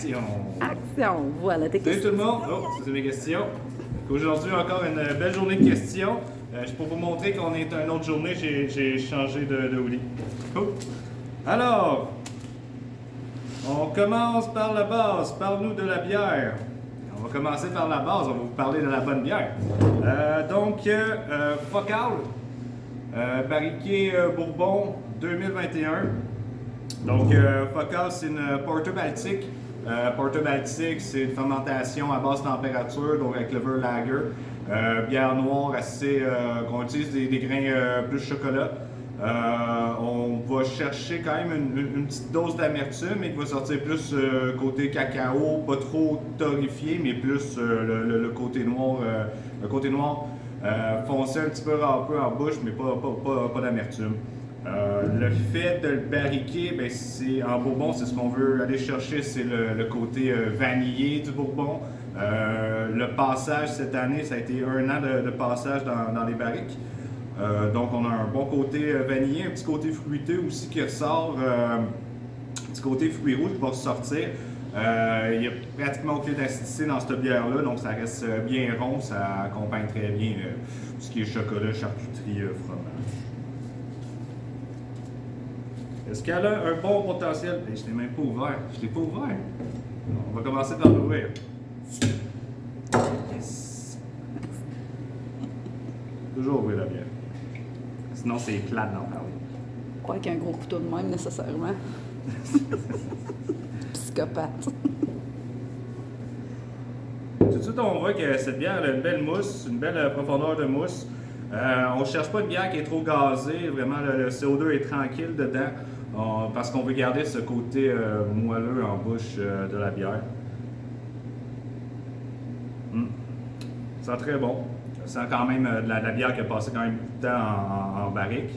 action! Action! Voilà tes Salut tout questions. le monde! Oh, ça c'est mes questions. Aujourd'hui, encore une belle journée de questions. Pour vous montrer qu'on est une autre journée, j'ai changé de hoodie. Cool. Alors, on commence par la base. Parle-nous de la bière. On va commencer par la base, on va vous parler de la bonne bière. Focal, barriquet Bourbon 2021. Donc, Focal, c'est une porter baltique. Porter baltique, c'est une fermentation à basse température, donc avec levure lager. Bière noire assez, qu'on utilise des grains plus chocolat. On va chercher quand même une petite dose d'amertume et qui va sortir plus côté cacao, pas trop torréfié, mais plus le côté noir, foncé un petit peu râpeux en bouche, mais pas d'amertume. Le fait de le barriquer, ben c'est en bourbon, c'est ce qu'on veut aller chercher, c'est le côté vanillé du bourbon. Le passage cette année, ça a été 1 an de passage dans les barriques. Donc on a un bon côté vanillé, un petit côté fruité aussi qui ressort, un petit côté fruits rouges qui va ressortir. Il n'y a pratiquement aucune acidité dans cette bière-là, donc ça reste bien rond, ça accompagne très bien tout ce qui est chocolat, charcuterie, fromage. Est-ce qu'elle a un bon potentiel? Je ne l'ai même pas ouvert. Je ne l'ai pas ouvert. On va commencer par l'ouvrir. Yes! Toujours ouvrir la bière. Sinon, c'est plate d'en parler. Pas qu'un gros couteau de même, nécessairement. Psychopathe. Tout de suite, on voit que cette bière a une belle mousse, une belle profondeur de mousse. On ne cherche pas une bière qui est trop gazée. Vraiment, le CO2 est tranquille dedans. Parce qu'on veut garder ce côté moelleux en bouche de la bière. Ça sent très bon. Ça sent quand même de la bière qui a passé quand même beaucoup de temps en barrique.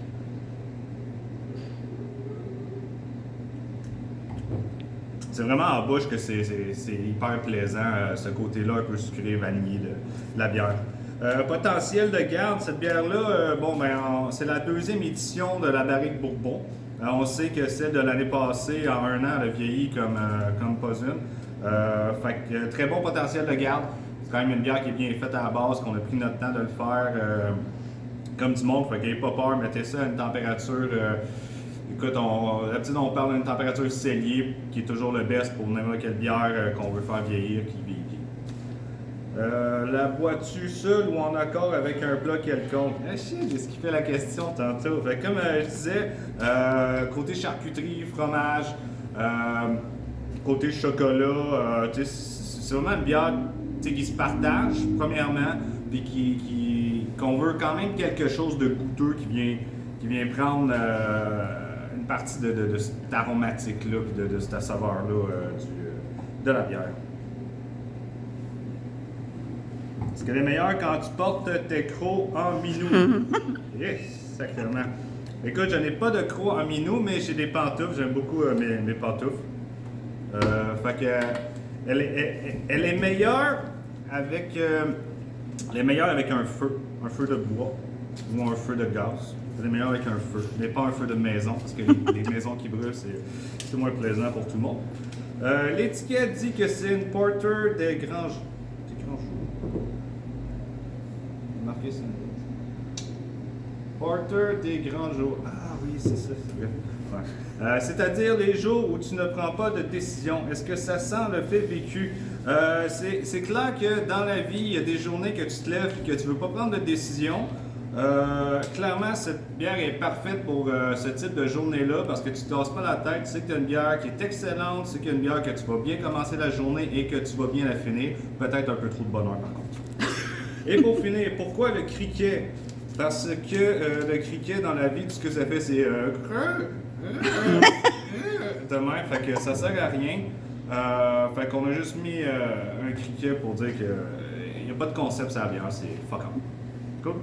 C'est vraiment en bouche que c'est hyper plaisant, ce côté-là un peu sucré, vanillé de la bière. Potentiel de garde, cette bière-là, c'est la 2e édition de la barrique Bourbon. On sait que celle de l'année passée, en 1 an, elle a vieilli comme pas une. Très bon potentiel de garde. C'est quand même une bière qui est bien faite à la base, qu'on a pris notre temps de le faire comme du monde. Fait qu'ayez pas peur, mettez ça à une température. Écoute, d'habitude on parle d'une température cellier, qui est toujours le best pour n'importe quelle bière qu'on veut faire vieillir, qui vieillit. La bois-tu seule ou en accord avec un plat quelconque? Ah shit, j'ai skippé la question tantôt. Fait comme je disais, côté charcuterie, fromage, côté chocolat, c'est vraiment une bière qui se partage, premièrement, puis qu'on veut quand même quelque chose de goûteux qui vient prendre une partie de cette aromatique-là, puis de cette saveur-là de la bière. Est-ce qu'elle est meilleure quand tu portes tes crocs en minou? Sacrément. Écoute, je n'ai pas de crocs en minou, mais j'ai des pantoufles. J'aime beaucoup mes pantoufles. Elle est meilleure avec, un feu de bois ou un feu de gaz. Elle est meilleure avec un feu, mais pas un feu de maison, parce que les maisons qui brûlent, c'est moins plaisant pour tout le monde. L'étiquette dit que c'est une porter des grands jours. Marqué ça. Porter des grands jours. Ah oui, c'est ça, c'est vrai. Ouais. C'est-à-dire les jours où tu ne prends pas de décision. Est-ce que ça sent le fait vécu? C'est clair que dans la vie, il y a des journées que tu te lèves et que tu ne veux pas prendre de décision. Clairement, cette bière est parfaite pour ce type de journée-là parce que tu ne te casses pas la tête. Tu sais que tu as une bière qui est excellente, tu sais qu'il y a une bière que tu vas bien commencer la journée et que tu vas bien la finir. Peut-être un peu trop de bonheur par contre. Et pour finir, pourquoi le criquet? Parce que le criquet dans la vie, tout ce que ça fait, c'est de même, fait que ça sert à rien. Fait qu'on a juste mis un criquet pour dire qu'il n'y a pas de concept sur la bière, c'est fuck off. Cool?